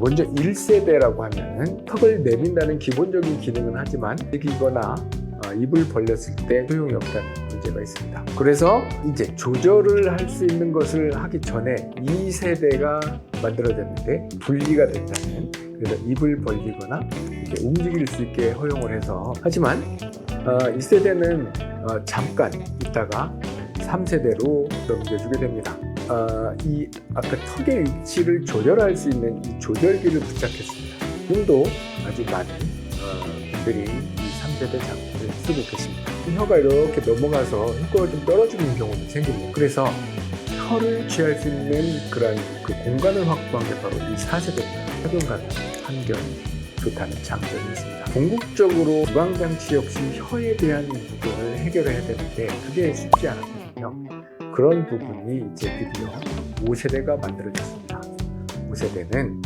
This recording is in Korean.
먼저 1세대라고 하면은 턱을 내민다는 기본적인 기능은 하지만 움직이거나 입을 벌렸을 때 소용이 없다는 문제가 있습니다. 그래서 이제 조절을 할 수 있는 것을 하기 전에 2세대가 만들어졌는데 분리가 됐다는, 그래서 입을 벌리거나 이렇게 움직일 수 있게 허용을 해서, 하지만 1세대는 잠깐 있다가 3세대로 넘겨주게 됩니다. 이 아까 턱의 위치를 조절할 수 있는 이 조절기를 부착했습니다. 지금도 아주 많은 분들이 이 3세대 장비를 쓰고 계십니다. 혀가 이렇게 넘어가서 효과가 좀 떨어지는 경우도 생깁니다. 그래서 혀를 취할 수 있는 그런 그 공간을 확보한 게 바로 이 4세대입니다. 착용감이 한결 좋다는 장점이 있습니다. 궁극적으로 구강장치 역시 혀에 대한 부분을 해결해야 되는데 그게 쉽지 않았거든요. 그런 부분이 이제 드디어 5세대가 만들어졌습니다. 5세대는